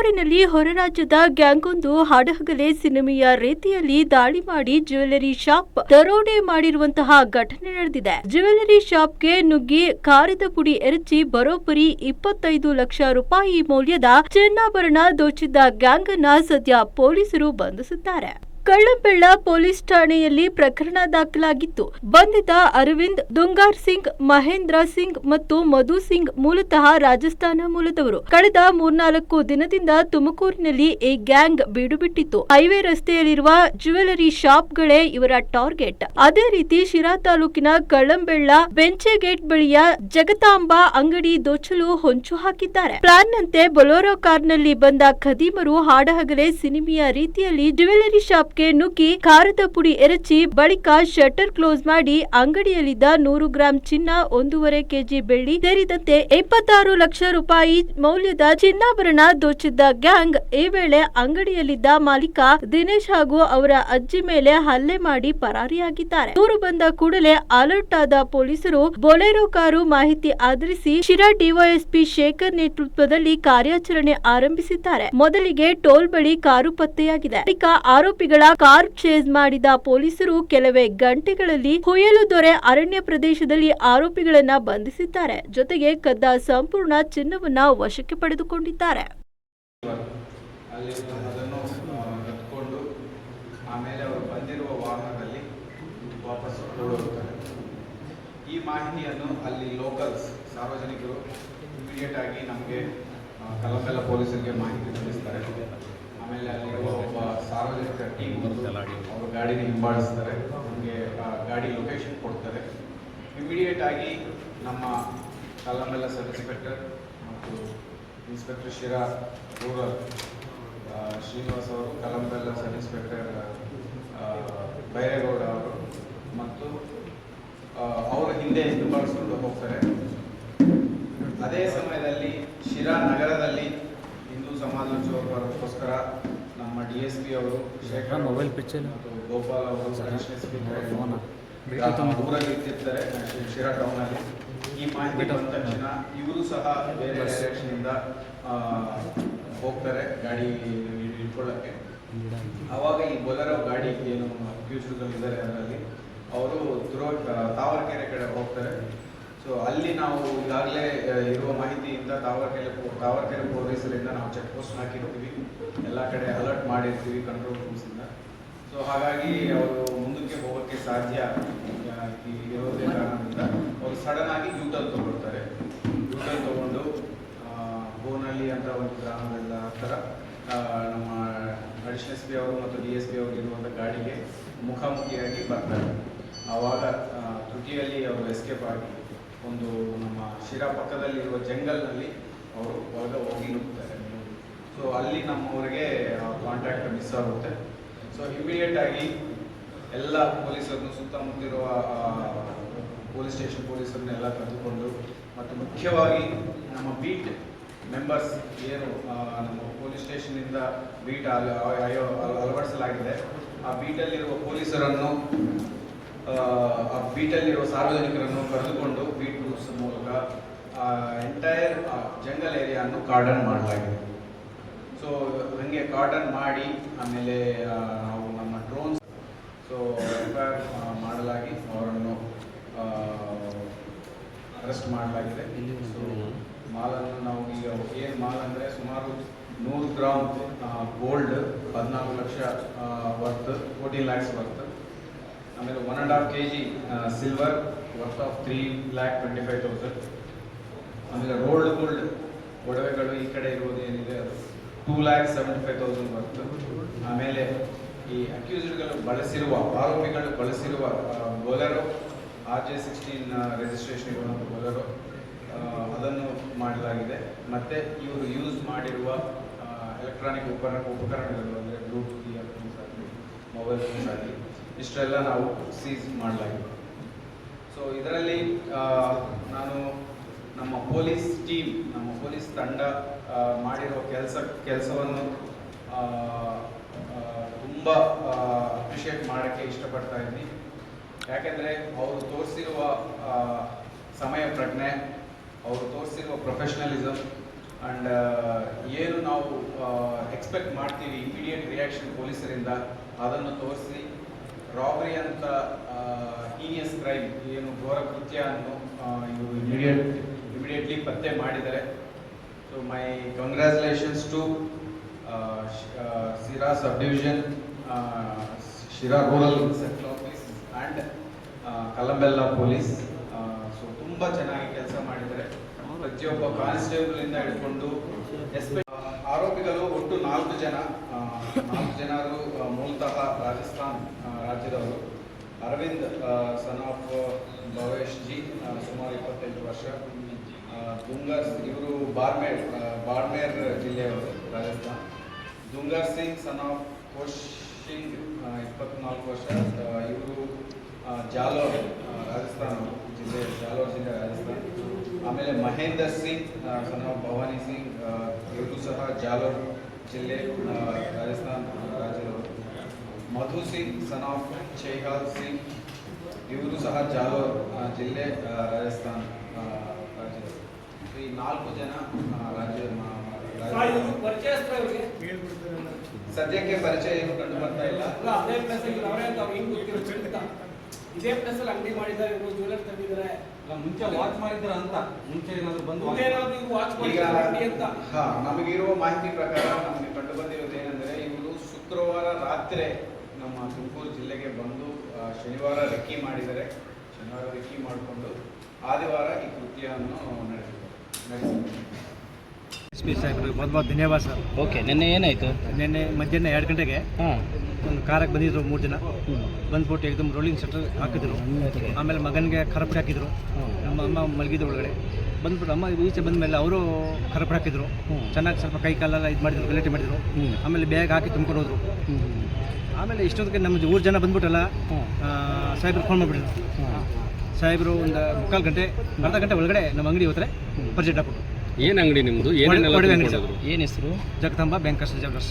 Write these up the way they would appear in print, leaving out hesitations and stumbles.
ತುಮಕೂರಿನಲ್ಲಿ ಹೊರ ರಾಜ್ಯದ ಗ್ಯಾಂಗೊಂದು ಹಾಡಹಗಲೇ ಸಿನಿಮೆಯ ರೀತಿಯಲ್ಲಿ ದಾಳಿ ಮಾಡಿ ಜ್ಯುವೆಲರಿ ಶಾಪ್ ದರೋಡೆ ಮಾಡಿರುವಂತಹ ಘಟನೆ ನಡೆದಿದೆ. ಜ್ಯುವೆಲರಿ ಶಾಪ್ಗೆ ನುಗ್ಗಿ ಕಾರದ ಪುಡಿ ಎರಚಿ ಬರೋಬ್ಬರಿ 25 ಲಕ್ಷ ರೂಪಾಯಿ ಮೌಲ್ಯದ ಚಿನ್ನಾಭರಣ ದೋಚಿದ್ದ ಗ್ಯಾಂಗ್ ಅನ್ನ ಸದ್ಯ ಪೊಲೀಸರು ಬಂಧಿಸಿದ್ದಾರೆ. ಕಳ್ಳಂಬೆಳ್ಳ ಪೊಲೀಸ್ ಠಾಣೆಯಲ್ಲಿ ಪ್ರಕರಣ ದಾಖಲಾಗಿತ್ತು. ಬಂಧಿತ ಅರವಿಂದ್, ದುಂಗಾರ್ ಸಿಂಗ್, ಮಹೇಂದ್ರ ಸಿಂಗ್ ಮತ್ತು ಮಧು ಸಿಂಗ್ ಮೂಲತಃ ರಾಜಸ್ಥಾನ ಮೂಲದವರು. ಕಳೆದ 3-4 ದಿನದಿಂದ ತುಮಕೂರಿನಲ್ಲಿ ಈ ಗ್ಯಾಂಗ್ ಬೀಡುಬಿಟ್ಟಿತ್ತು. ಹೈವೇ ರಸ್ತೆಯಲ್ಲಿರುವ ಜ್ಯುವೆಲರಿ ಶಾಪ್ಗಳೇ ಇವರ ಟಾರ್ಗೆಟ್. ಅದೇ ರೀತಿ ಶಿರಾ ತಾಲೂಕಿನ ಕಳ್ಳಂಬೆಳ್ಳ ಬೆಂಚೆಗೇಟ್ ಬಳಿಯ ಜಗತಾಂಬಾ ಅಂಗಡಿ ದೋಚಲು ಹೊಂಚು ಹಾಕಿದ್ದಾರೆ. ಪ್ಲಾನ್ನಂತೆ ಬೊಲೊರೋ ಕಾರ್ನಲ್ಲಿ ಬಂದ ಖದೀಮರು ಹಾಡಹಗಲೇ ಸಿನಿಮೆಯ ರೀತಿಯಲ್ಲಿ ಜ್ಯುವೆಲರಿ ಶಾಪ್ ನುಗ್ಗಿ ಕಾರದ ಪುಡಿ ಎರಚಿ ಬಳಿಕ ಶಟರ್ ಕ್ಲೋಸ್ ಮಾಡಿ ಅಂಗಡಿಯಲ್ಲಿದ್ದ 100 ಗ್ರಾಂ ಚಿನ್ನ, 1.5 ಕೆಜಿ ಬೆಳ್ಳಿ ಸೇರಿದಂತೆ 26 ಲಕ್ಷ ರೂಪಾಯಿ ಮೌಲ್ಯದ ಚಿನ್ನಾಭರಣ ದೋಚಿದ್ದ ಗ್ಯಾಂಗ್ ಈ ವೇಳೆ ಅಂಗಡಿಯಲ್ಲಿದ್ದ ಮಾಲೀಕ ದಿನೇಶ್ ಹಾಗೂ ಅವರ ಅಜ್ಜಿ ಮೇಲೆ ಹಲ್ಲೆ ಮಾಡಿ ಪರಾರಿಯಾಗಿದ್ದಾರೆ. ದೂರು ಬಂದ ಕೂಡಲೇ ಅಲರ್ಟ್ ಆದ ಪೊಲೀಸರು ಬೊಲೆರೋ ಕಾರು ಮಾಹಿತಿ ಆಧರಿಸಿ ಶಿರಾ ಡಿವೈಎಸ್ಪಿ ಶೇಖರ್ ನೇತೃತ್ವದಲ್ಲಿ ಕಾರ್ಯಾಚರಣೆ ಆರಂಭಿಸಿದ್ದಾರೆ. ಮೊದಲಿಗೆ ಟೋಲ್ ಬಳಿ ಕಾರು ಪತ್ತೆಯಾಗಿದೆ. ಬಳಿಕ ಆರೋಪಿಗಳ ಕಾರ್ ಚೇಸ್ ಮಾಡಿದ ಪೊಲೀಸರು ಕೆಲವೇ ಗಂಟೆಗಳಲ್ಲಿ ಹುಯಲುದೊರೆ ಅರಣ್ಯ ಪ್ರದೇಶದಲ್ಲಿ ಆರೋಪಿಗಳನ್ನ ಬಂಧಿಸಿದ್ದಾರೆ. ಜೊತೆಗೆ ಕದ್ದ ಸಂಪೂರ್ಣ ಚಿನ್ನವನ್ನ ವಶಕ್ಕೆ ಪಡೆದುಕೊಂಡಿದ್ದಾರೆ. ಆಮೇಲೆ ಅವರು ಬಂದಿರುವ ವಾಹನದಲ್ಲಿ ವಾಪಸ್ ಓಡೋಗುತ್ತಾರೆ. ಈ ಮಾಹಿತಿಯನ್ನು ಅಲ್ಲಿ ಲೋಕಲ್ಸ್ ಸಾರ್ವಜನಿಕರು ಇಮಿಡಿಯೇಟ್ ಆಗಿ ನಮಗೆ ಕಲ್ಲಂಬೆಲ್ಲ ಪೊಲೀಸರಿಗೆ ಮಾಹಿತಿ ತಿಳಿಸ್ತಾರೆ. ಆಮೇಲೆ ಅಲ್ಲಿರುವ ಒಬ್ಬ ಸಾರ್ವಜನಿಕ ಟೀಮ್ ಅವರು ಗಾಡಿನ ಹಿಂಬಾಲಿಸ್ತಾರೆ. ನಮಗೆ ಗಾಡಿ ಲೊಕೇಶನ್ ಕೊಡ್ತಾರೆ. ಇಮಿಡಿಯೇಟ್ ಆಗಿ ನಮ್ಮ ಕಲ್ಲಂಬೆಲ್ಲ ಸಬ್ ಇನ್ಸ್ಪೆಕ್ಟರ್ ಮತ್ತು ಇನ್ಸ್ಪೆಕ್ಟರ್ ಶಿರಾ ರೂರಲ್ ಶ್ರೀನಿವಾಸ್ ಅವರು, ಕಲ್ಲಂಬೆಲ್ಲ ಸಬ್ ಇನ್ಸ್ಪೆಕ್ಟರ್ ಬೈರೇಗೌಡ ಅವರು ಮತ್ತು ಅವರ ಹಿಂದೆ ಹಿಂಬಾಲಿಸ್ಕೊಂಡು ಹೋಗ್ತಾರೆ. ಅದೇ ಸಮಯದಲ್ಲಿ ಶಿರಾ ನಗರದಲ್ಲಿ ಹಿಂದೂ ಸಮಾಜೋತ್ಸವಕ್ಕೋಸ್ಕರ ನಮ್ಮ DSP ಅವರು ಶೇಖರ್ ಮತ್ತು ಗೋಪಾಲ್ ಅವರು ಊರಲ್ಲಿ ಇರ್ತಿರ್ತಾರೆ ಶಿರಾ ಟೌನಲ್ಲಿ. ಈ ಮಾಹಿತಿ ಬಂದ ತಕ್ಷಣ ಇವರು ಸಹ ಬೇರೆ ಡೈರೆಕ್ಷನಿಂದ ಹೋಗ್ತಾರೆ ಗಾಡಿ ಇಟ್ಕೊಳ್ಳೋಕ್ಕೆ. ಆವಾಗ ಈ ಬೊಲೆರೋ ಗಾಡಿ ಏನು ಫ್ಯೂಚರ್ಗಳಿದ್ದಾರೆ ಅದರಲ್ಲಿ ಅವರು ತಾವರೆಕೆರೆ ಕಡೆ ಹೋಗ್ತಾರೆ. ಸೊ ಅಲ್ಲಿ ನಾವು ಈಗಾಗಲೇ ಇರುವ ಮಾಹಿತಿಯಿಂದ ತಾವರೆಕೆರೆ ಪೊಲೀಸರಿಂದ ನಾವು ಚೆಕ್ ಪೋಸ್ಟ್ ಹಾಕಿರ್ತೀವಿ, ಎಲ್ಲ ಕಡೆ ಅಲರ್ಟ್ ಮಾಡಿರ್ತೀವಿ ಕಂಟ್ರೋಲ್ ರೂಮ್ಸಿಂದ. ಸೊ ಹಾಗಾಗಿ ಅವರು ಮುಂದಕ್ಕೆ ಹೋಗೋಕ್ಕೆ ಸಾಧ್ಯ ಇರೋದೇ ಕಾರಣದಿಂದ ಅವರು ಸಡನ್ ಆಗಿ ಯೂಟರ್ನ್ ತಗೊಳ್ತಾರೆ. ಯೂಟರ್ನ್ ತಗೊಂಡು ಬೋನಹಳ್ಳಿ ಅಂತ ಒಂದು ಗ್ರಾಮದ ಹತ್ತಿರ ನಮ್ಮ ಅಡಿಷನಲ್ SP ಅವರು ಮತ್ತು DSP ಅವರು ಇರುವಂಥ ಗಾಡಿಗೆ ಮುಖಾಮುಖಿಯಾಗಿ ಬರ್ತಾರೆ. ಆವಾಗ ತುಟಿಯಲ್ಲಿ ಅವರು ಎಸ್ಕೇಪ್ ಆಗಿ ಒಂದು ನಮ್ಮ ಶಿರಾ ಪಕ್ಕದಲ್ಲಿರುವ ಜಂಗಲ್ನಲ್ಲಿ ಅವರು ಒಳಗೆ ಹೋಗಿ ನುಗ್ತಾರೆ. ಸೊ ಅಲ್ಲಿ ನಮ್ಮವರಿಗೆ ಕಾಂಟ್ಯಾಕ್ಟ್ ಮಿಸ್ ಆಗುತ್ತೆ. ಸೊ ಇಮಿಡಿಯೇಟ್ ಆಗಿ ಎಲ್ಲ ಪೊಲೀಸರನ್ನು ಸುತ್ತಮುತ್ತಿರುವ ಪೊಲೀಸ್ ಸ್ಟೇಷನ್ ಪೊಲೀಸರನ್ನೆಲ್ಲ ಕರೆದುಕೊಂಡು ಮತ್ತು ಮುಖ್ಯವಾಗಿ ನಮ್ಮ ಬೀಟ್ ಮೆಂಬರ್ಸ್ ಏನು ನಮ್ಮ ಪೊಲೀಸ್ ಸ್ಟೇಷನ್ನಿಂದ ಬೀಟ್ ಅಳವಡಿಸಲಾಗಿದೆ, ಆ ಬೀಟಲ್ಲಿರುವ ಪೊಲೀಸರನ್ನು ಆ ಬೀಟಲ್ಲಿರುವ ಸಾರ್ವಜನಿಕರನ್ನು ಕರೆದುಕೊಂಡು ಬೀಟ್ ಗ್ರೂಪ್ಸ್ ಮೂಲಕ ಎಂಟೈರ್ ಜಂಗಲ್ ಏರಿಯಾವನ್ನು ಕಾರ್ಡನ್ ಮಾಡಲಾಗಿದೆ. ಸೊ ಹಂಗೆ ಕಾರ್ಡನ್ ಮಾಡಿ ಆಮೇಲೆ ನಾವು ನಮ್ಮ ಡ್ರೋನ್ಸ್ ಎಫ್ಐಆರ್ ಮಾಡಲಾಗಿ ಅವರನ್ನು ಅರೆಸ್ಟ್ ಮಾಡಲಾಗಿದೆ. ಸೊ ಮಾಲನ್ನು ನಾವು ಈಗ ಏನು ಮಾಲ್ ಅಂದರೆ ಸುಮಾರು 100 gram gold 14 lakh worth 14 lakhs worth, ಆಮೇಲೆ 1.5 kg ಸಿಲ್ವರ್ ವರ್ತ್ ಆಫ್ 3,25,000, ಆಮೇಲೆ ರೋಲ್ಡ್ ಗೋಲ್ಡ್ ಒಡವೆಗಳು ಈ ಕಡೆ ಇರುವುದು ಏನಿದೆ ಅದು 2,75,000 ವರ್ತ್. ಆಮೇಲೆ ಈ ಅಕ್ಯೂಸ್ಡ್ಗಳು ಬಳಸಿರುವ ಆರೋಪಿಗಳು ಬಳಸಿರುವ ಬೊಲೆರೋ RJ16 ರಿಜಿಸ್ಟ್ರೇಷನ್ ಇರುವಂಥ ಬೊಲೆರೋ ಅದನ್ನು ಮಾಡಲಾಗಿದೆ. ಮತ್ತು ಇವರು ಯೂಸ್ ಮಾಡಿರುವ ಎಲೆಕ್ಟ್ರಾನಿಕ್ ಉಪಕರಣಗಳು ಅಂದರೆ ಬ್ಲೂಟೂತ್ ಇಯರ್ಫೋನ್ಸ್ ಆಗಲಿ, ಮೊಬೈಲ್ ಫೋನ್ಸ್ ಆಗಲಿ, ಇಷ್ಟೆಲ್ಲ ನಾವು ಸೀಸ್ ಮಾಡಲಾಗಿದೆ. ಸೊ ಇದರಲ್ಲಿ ನಾನು ನಮ್ಮ ಪೊಲೀಸ್ ಟೀಮ್, ನಮ್ಮ ಪೊಲೀಸ್ ತಂಡ ಮಾಡಿರುವ ಕೆಲಸವನ್ನು ತುಂಬ ಅಪ್ರಿಷಿಯೇಟ್ ಮಾಡೋಕ್ಕೆ ಇಷ್ಟಪಡ್ತಾ ಇದ್ದೀನಿ. ಯಾಕೆಂದರೆ ಅವರು ತೋರಿಸಿರುವ ಸಮಯ ಪ್ರಜ್ಞೆ, ಅವರು ತೋರಿಸಿರುವ ಪ್ರೊಫೆಷನಲಿಸಮ್, ಆ್ಯಂಡ್ ಏನು ನಾವು ಎಕ್ಸ್ಪೆಕ್ಟ್ ಮಾಡ್ತೀವಿ ಇಮಿಡಿಯೇಟ್ ರಿಯಾಕ್ಷನ್ ಪೊಲೀಸರಿಂದ ಅದನ್ನು ತೋರಿಸಿ ರಾಬರಿ ಅಂತ ಹೀನಿಯಸ್ ಕ್ರೈಮ್ ಏನು ಘೋರ ಕೃತ್ಯವನ್ನು ಇವರು ಇಮಿಡಿಯೇಟ್ಲಿ ಪತ್ತೆ ಮಾಡಿದ್ದಾರೆ. So my congratulations to Shira subdivision, Shira rural circle office and Kalambella police. So ತುಂಬ ಚೆನ್ನಾಗಿ ಕೆಲಸ ಮಾಡಿದ್ದಾರೆ. ಪ್ರತಿಯೊಬ್ಬ ಕಾನ್ಸ್ಟೇಬಲಿಂದ ಹಿಡ್ಕೊಂಡು ಆರೋಪಿಗಳು ಒಟ್ಟು 4 ಜನರು ಮೂಲತಃ ರಾಜಸ್ಥಾನ್ ರಾಜ್ಯದವರು. ಅರವಿಂದ್ ಸನ್ ಆಫ್ ಭವೇಶ್ ಜಿ, ಸುಮಾರು 28 ವರ್ಷ. ದುಂಗರ್, ಇವರು ಬಾಡ್ಮೇರ್ ಜಿಲ್ಲೆಯವರು, ರಾಜಸ್ಥಾನ್. ದುಂಗರ್ ಸಿಂಗ್ ಸನ್ ಆಫ್ ಕೋಶ್ ಸಿಂಗ್, 24 ವರ್ಷ. ಇವರು ಜಾಲೋರ್, ರಾಜಸ್ಥಾನ್ ಜಿಲ್ಲೆ, ಜಾಲೋರ್ ಜಿಲ್ಲೆ, ರಾಜಸ್ಥಾನ್. ಆಮೇಲೆ ಮಹೇಂದರ್ ಸಿಂಗ್ ಸನ್ ಆಫ್ ಭವಾನಿ ಸಿಂಗ್, ಇವರು ಸಹ ಜಾಲೋರ್ ಜಿಲ್ಲೆ, ರಾಜಸ್ಥಾನ್ ರಾಜ್ಯದವರು. ಮಧು ಸಿಂಗ್ ಸನ್ ಆಫ್ ಚೈಹಾಲ್ ಸಿಂಗ್, ಇವರು ಸಹ ಜಾಲೋರ್ ಜಿಲ್ಲೆ, ರಾಜಸ್ಥಾನ್ ರಾಜ್ಯದವರು. ಈ 4 ಜನ ಸದ್ಯಕ್ಕೆ ಪರಿಚಯ ಏನು ಕಂಡು ಬರ್ತಾ ಇಲ್ಲ. ಇದೇ ಪ್ಲೇಸ್ ಅಲ್ಲಿ ಅಂಗಡಿ ಮಾಡಿದ್ದಾರೆ, ಜ್ಯುವೆಲರ್ ತಂದಿದ್ದಾರೆ. ಮುಂಚೆ ವಾಚ್ ಮಾಡಿದ್ರ ಅಂತ, ಮುಂಚೆ ಏನಾದ್ರು ಬಂದು ವಾಚ್ ಈಗ ನಮಗಿರುವ ಮಾಹಿತಿ ಪ್ರಕಾರ ನಮಗೆ ಕಂಡು ಬಂದಿರೋದು ಏನಂದ್ರೆ, ಇವರು ಶುಕ್ರವಾರ ರಾತ್ರಿ ನಮ್ಮ ತುಮಕೂರು ಜಿಲ್ಲೆಗೆ ಬಂದು ಶನಿವಾರ ರೆಕ್ಕಿ ಮಾಡಿದ್ದಾರೆ. ಶನಿವಾರ ರೆಕ್ಕಿ ಮಾಡಿಕೊಂಡು ಆದಿವಾರ ಈ ಕೃತ್ಯವನ್ನು ನಡೆಸಿದ್ದಾರೆ. ಎಸ್ ಪಿ ಸಾಹೇಬ್ರಿಗೆ बहुत ಧನ್ಯವಾದ ಸರ್. ಓಕೆ, ನಿನ್ನೆ ಏನಾಯ್ತು? ನಿನ್ನೆ ಮಧ್ಯಾಹ್ನ 2 ಗಂಟೆಗೆ ಒಂದು ಕಾರಾಗಿ ಬಂದಿದ್ರು 3 ಜನ. ಬಂದ್ಬಿಟ್ಟು ಏಕದಮ್ ರೋಲಿಂಗ್ ಶಟರ್ ಹಾಕಿದ್ರು. ಆಮೇಲೆ ಮಗನಿಗೆ ಖರಪಡಿ ಹಾಕಿದ್ರು. ನಮ್ಮ ಅಮ್ಮ ಮಲಗಿದ್ರು ಒಳಗಡೆ. ಬಂದ್ಬಿಟ್ಟು ಅಮ್ಮ ಈಚೆ ಬಂದ ಮೇಲೆ ಅವರು ಖರಪಡಿ ಹಾಕಿದ್ರು. ಚೆನ್ನಾಗಿ ಸ್ವಲ್ಪ ಕೈ ಕಾಲೆಲ್ಲ ಇದು ಮಾಡಿದ್ರು, ಗಲಾಟೆ ಮಾಡಿದ್ರು. ಆಮೇಲೆ ಬ್ಯಾಗ್ ಹಾಕಿ ತುಂಬ್ಕೊಂಡು ಹೋದ್ರು. ಆಮೇಲೆ ಇಷ್ಟೊತ್ತಿಗೆ ನಮ್ಮ 3 ಜನ ಬಂದ್ಬಿಟ್ಟಲ್ಲ, ಸಾಹೇಬ್ರು ಫೋನ್ ಮಾಡಿಬಿಟ್ಟಿದ್ರು. ಸಾಹೇಬರು ಒಂದು 3/4 ಗಂಟೆ, ಅರ್ಧ ಗಂಟೆ ಒಳಗಡೆ ನಮ್ಮ ಅಂಗಡಿ ಹೋದ್ರೆ ಪರ್ಜೆಂಟ್ ಹಾಕ್ಬಿಟ್ಟು. ಏನು ಅಂಗಡಿ ನಿಮ್ಮದು? ಏನು ಹೆಸರು? Jagadamba bankers jewellers.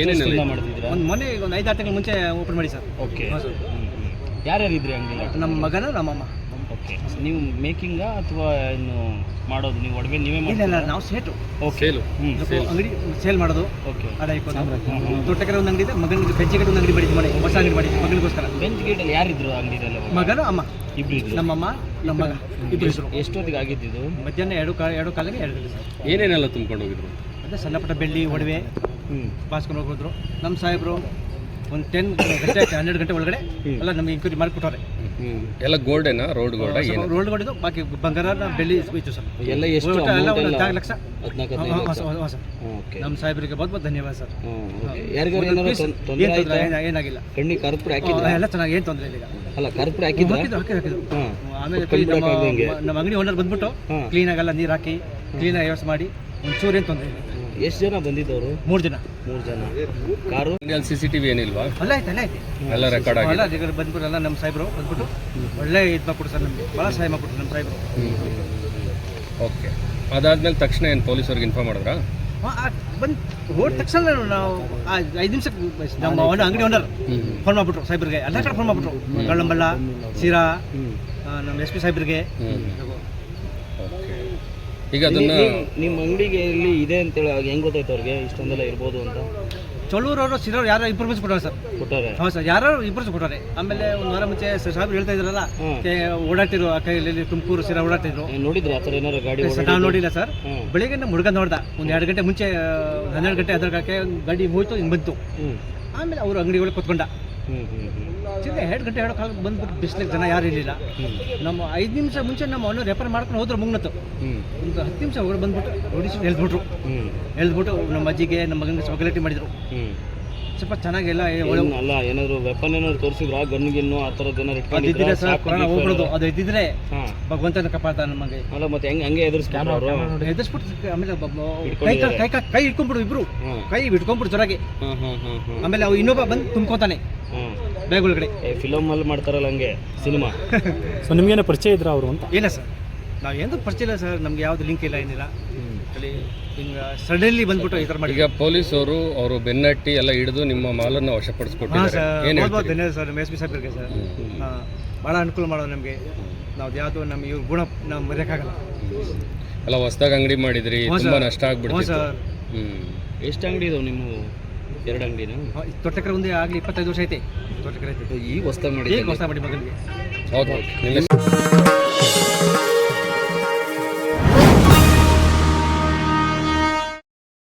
ಏನೇನೆಲ್ಲ ಮಾಡ್ತಿದ್ದೀರಾ? ಒಂದು ಮೊನ್ನೆ ಒಂದು 5-6 ತಿಂಗಳ ಮುಂಚೆ ಓಪನ್ ಮಾಡಿ ಸರ್. ಓಕೆ, ಯಾರ್ಯಾರು ಇದ್ರಿ ಅಂಗಡಿ? ನಮ್ಮ ಮಗನ, ನಮ್ಮಮ್ಮ. ಓಕೆ, ನೀವು ಮೇಕಿಂಗಾ ಅಥವಾ ಇನ್ನು ಮಾಡೋದು? ನೀವು ಒಡವೆ ನೀವೇ ಇಲ್ಲ, ನಾವು ಸೇಟು. ಓಕೆ, ಅಂಗಡಿ ಸೇಲ್ ಮಾಡೋದು. ಓಕೆ, ತೋಟಕೆರೆ ಒಂದು ಅಂಗಡಿ ಇದೆ, ಮಗನಿಗೆ ಬೆಂಚಿ ಗೇಟ್ ಒಂದು ಅಂಗಡಿ ಮಾಡಿದ್ದು, ಮನೆ ಹೊಸ ಅಂಗಡಿ ಮಾಡಿ ಮಗನಿಗೋಸ್ಕರ. ಬೆಂಚ್ ಗೇಟಲ್ಲಿ ಯಾರಿದ್ರು ಅಂಗಡಿಯಲ್ಲಿ? ಮಗನು, ಅಮ್ಮ ಇಬ್ರು ಇದ್ರು. ನಮ್ಮಮ್ಮ, ನಮ್ಮ ಮಗ ಇಬ್ಬರು ಇದ್ರು. ಎಷ್ಟೊತ್ತಿಗೆ ಆಗಿದ್ದು? ಮಧ್ಯಾಹ್ನ 2 ಕಾಲಿಗೆ 2 ಗಂಟೆ ಸರ್. ಏನೇನೆಲ್ಲ ತುಂಬ್ಕೊಂಡು ಹೋಗಿದ್ರು? ಅದೇ ಸಣ್ಣ ಪುಟ್ಟ ಬೆಳ್ಳಿ ಒಡವೆ ಬಾಸ್ಕೊಂಡು ಹೋಗಿದ್ರು. ನಮ್ಮ ಸಾಹೇಬರು ಒಂದು 10 ಗಂಟೆ 12 ಗಂಟೆ ಒಳಗಡೆ ಎಲ್ಲ ನಮಗೆ ಇಂಕ್ವೈರಿ ಮಾಡಿಕೊಟ್ಟವ್ರೆ. ಎಲ್ಲ ಗೋಲ್ಡೇನಾ? Rolled gold? ರೋಡ್ ಗೋಲ್ಡ್, ಬಾಕಿ ಬಂಗಾರ, ಬೆಳ್ಳಿ ಇತ್ತು ಸರ್. ಎಲ್ಲ ಎಷ್ಟು? ಎಲ್ಲ ಒಂದು 4 ಲಕ್ಷ. 14 ಸರ್. ನಮ್ಮ ಸಾಹೇಬರಿಗೆ बहुत ಧನ್ಯವಾದ ಸರ್. ಏನಾಗಿಲ್ಲ. ಕಣ್ಣಿ ಕರ್ಪೂರ ಹಾಕಿದ್ರು? ಎಲ್ಲ ಚೆನ್ನಾಗಿ, ಏನು ತೊಂದರೆ ಇಲ್ಲ. ಅಲ್ಲ, ಕರ್ಪೂರ ಹಾಕಿದ್ರು? ಹಾಕಿದ್ರು. ಆಮೇಲೆ ನಮ್ಮ ಅಂಗಡಿ ಓನರ್ ಬಂದ್ಬಿಟ್ಟು ಕ್ಲೀನಾಗೆಲ್ಲ ನೀರು ಹಾಕಿ ಕ್ಲೀನಾಗಿ ವ್ಯವಸ್ಥೆ ಮಾಡಿ, ಒಂಚೂರು ಏನು ತೊಂದರೆ ಇಲ್ಲ. ಎಷ್ಟು ಜನ ಬಂದಿದ್ದವರು? 3 ಜನ. Car CCTV ಏನಿಲ್ವಾ? ಅಲ್ಲ ಐತೆ ಎಲ್ಲ ರೆಕಾರ್ಡ್ ಆಗಿದೆ. ಎಲ್ಲ ಬಂದ್ಬಿಟ್ಟು ಎಲ್ಲ ನಮ್ಮ ಸಾಹೇಬರು ಬಂದ್ಬಿಟ್ಟು ಒಳ್ಳೆ ಇದು ಮಾಡ್ಕೊಡು ಸರ್, ನಮಗೆ ಭಾಳ ಸಹಾಯ ಮಾಡ್ಕೊಟ್ರು ನಮ್ಮ ಸಾಹೇಬರು. ಓಕೆ, ಅದಾದ್ಮೇಲೆ ತಕ್ಷಣ ಏನು ಪೊಲೀಸವ್ರಿಗೆ ಇನ್ಫಾರ್ಮ್ ಮಾಡಿದ್ರಾ? ಬಂದು ಹೋದ ತಕ್ಷಣ ನಾವು 5 ನಿಮಿಷಕ್ಕೆ ನಮ್ಮ ಅಂಗಡಿ ಓನರ್ ಫೋನ್ ಮಾಡ್ಬಿಟ್ರು ಸಾಹೇಬ್ರಿಗೆ. ಎಲ್ಲ ಕಡೆ ಫೋನ್ ಮಾಡ್ಬಿಟ್ರು, ಕಳ್ಳಂಬಳ್ಳ, ಶಿರಾ, ನಮ್ಮ SP ಸಾಹೇಬ್ರಿಗೆ. ಈಗ ಅದನ್ನ ನಿಮ್ಮ ಅಂಗಡಿಗೆ ಇಲ್ಲಿ ಇದೆ ಅಂತೇಳಿ ಹೆಂಗ್ ಗೊತ್ತಾಯ್ತು ಅವ್ರಿಗೆ ಇಷ್ಟೊಂದೆಲ್ಲ ಇರ್ಬೋದು ಅಂತ? ಚೊಳೂರವರು ಸಿರೋರು ಯಾರೋ ಇನ್ಫಾರ್ಮೇಶನ್ ಕೊಟ್ಟಾರೆ ಸರ್. ಕೊಟ್ಟಾರೆ? ಹಾಂ ಸರ್, ಯಾರು ಇಬ್ಬರು ಕೊಟ್ಟಾರೆ. ಆಮೇಲೆ ಒಂದು ವಾರ ಮುಂಚೆ ಸಾಹೇಬ್ರು ಹೇಳ್ತಾ ಇದ್ರಲ್ಲ, ಓಡಾಡ್ತಿರು ಆ ಕೈಯಲ್ಲಿ ತುಮಕೂರು ಸಿರಾ ಓಡಾಡ್ತಿದ್ರು. ನೋಡಿದ್ರೆ ಆ ಥರ ಏನಾರು ಗಾಡಿ? ನಾವು ನೋಡಿಲ್ಲ ಸರ್. ಬೆಳಿಗ್ಗೆ ನಮ್ಮ ಹುಡುಗ ನೋಡ್ದ, ಒಂದು 2 ಗಂಟೆ ಮುಂಚೆ 12 ಗಂಟೆ 10 ಗಾಡಿ ಹೋಯ್ತು, ಹಿಂಗೆ ಬಂತು. ಆಮೇಲೆ ಅವರು ಅಂಗಡಿ ಒಳಗೆ ಕೂತ್ಕೊಂಡ. 2 ಗಂಟೆ 2 ಕಾಲಕ್ಕೆ ಬಂದ್ಬಿಟ್ಟು ಬಿಸ್ಲಿಗೆ ಜನ ಯಾರು ಇರಲಿಲ್ಲ. ನಮ್ಮ 5 ನಿಮಿಷ ಮುಂಚೆ ನಮ್ಮ ಅವನು ರೆಫರ್ ಮಾಡ್ಕೊಂಡು ಹೋದ್ರು ಮುಗ್ನತ್ತು. ಒಂದು 10 ನಿಮಿಷ ಒಳಗೆ ಬಂದ್ಬಿಟ್ಟು ಹೊಡಿಸಿ ಎಳ್ದ್ಬಿಟ್ಟು ನಮ್ಮ ಅಜ್ಜಿಗೆ, ನಮ್ಮ ಮಗನಿಗೆ ಸ್ವಲ್ಪ ಗಲಾಟೆ ಮಾಡಿದ್ರು. ಸ್ವಲ್ಪ ಚೆನ್ನಾಗೆಲ್ಲ ಅಲ್ಲ, ಏನಾದ್ರು ವೆಪನ್ ಏನಾದ್ರು ತೋರಿಸಿದ್ರ? ಗನ್ಗಿನ್ನು ಆ ಥರದ್ದು ಏನಾರು ಇದ್ದಿದ್ರೆ ಸರ್, ಕೊರೋನಾ ಹೋಗ್ಬಿಡೋದು. ಅದು ಇದ್ದಿದ್ರೆ ಭಗವಂತನ ಕಾಪಾಡ್ತಾನೆ ನಮಗೆ. ಅಲ್ಲ, ಮತ್ತೆ ಹಂಗೆ ಎದುರಿಸ್ಬಿಟ್ರು ಅವರು? ಎದುರಿಸ್ಬಿಟ್ಟು ಆಮೇಲೆ ಕೈ ಇಟ್ಕೊಂಡ್ಬಿಡು, ಇಬ್ರು ಕೈ ಇಟ್ಕೊಂಡ್ಬಿಡು ಜೊರಾಗಿ. ಆಮೇಲೆ ಅವು ಇನ್ನೊಬ್ಬ ಬಂದು ತುಂಬ್ಕೋತಾನೆ ಬ್ಯಾಗ್ ಒಳಗಡೆ. ಫಿಲಮ್ ಅಲ್ಲಿ ಮಾಡ್ತಾರಲ್ಲ ಹಂಗೆ ಸಿನಿಮಾ. ಸೊ ನಿಮಗೇನೋ ಪರಿಚಯ ಇದ್ರ ಅವರು ಅಂತ? ಇಲ್ಲ ಸರ್, ನಾವು ಏನು ಪರಿಚಯ ಇಲ್ಲ ಸರ್, ನಮ್ಗೆ ಯಾವ್ದು ಲಿಂಕ್ ಇಲ್ಲ, ಏನಿಲ್ಲ. ಹಿಂಗೆ ಸಡನ್ಲಿ ಬಂದ್ಬಿಟ್ಟು ಈ ಥರ ಮಾಡಿ. ಈಗ ಪೊಲೀಸವರು ಅವರು ಬೆನ್ನಟ್ಟಿ ಎಲ್ಲ ಹಿಡಿದು ನಿಮ್ಮ ಮಾಲನ್ನು ವಶಪಡಿಸ್ಕೊಟ್ಟಿದ್ದಾರೆ. ಧನ್ಯವಾದ ಸರ್, SP ಸಾಹೇಬ್ರಿಗೆ ಸರ್. ಭಾಳ ಅನುಕೂಲ ಮಾಡೋದು ನಮಗೆ. ನಾವು ಯಾವುದು ನಮ್ಮ ಇವ್ರ ಗುಣ ನಾವು ಮರೆಯೋಕ್ಕಾಗಲ್ಲ. ಅಲ್ಲ ಹೊಸ್ದಾಗಿ ಅಂಗಡಿ ಮಾಡಿದ್ರಿ, ಹ್ಞೂ ತುಂಬಾ ಸರ್. ನಷ್ಟ ಹ್ಞೂ ಆಗ್ಬಿಡ್ತಿತ್ತು. ಸರ್. ಎಷ್ಟು ಅಂಗಡಿ ಇದಾವೆ ನಿಮ್ಮ 2 ಅಂಗಡಿನ? ತೋಟಕರ ಒಂದೇ ಆಗಲಿ 25 ವರ್ಷ ಐತೆ ತೋಟಕರ ಐತೆ. ಈಗ ಹೊಸ್ದಾಗಿ ಈಗ ಮಾಡಿ ಹೊಸ ಮಾಡಿ ಮಗನಿಗೆ ಹೌದು. ನಿಮ್ಮ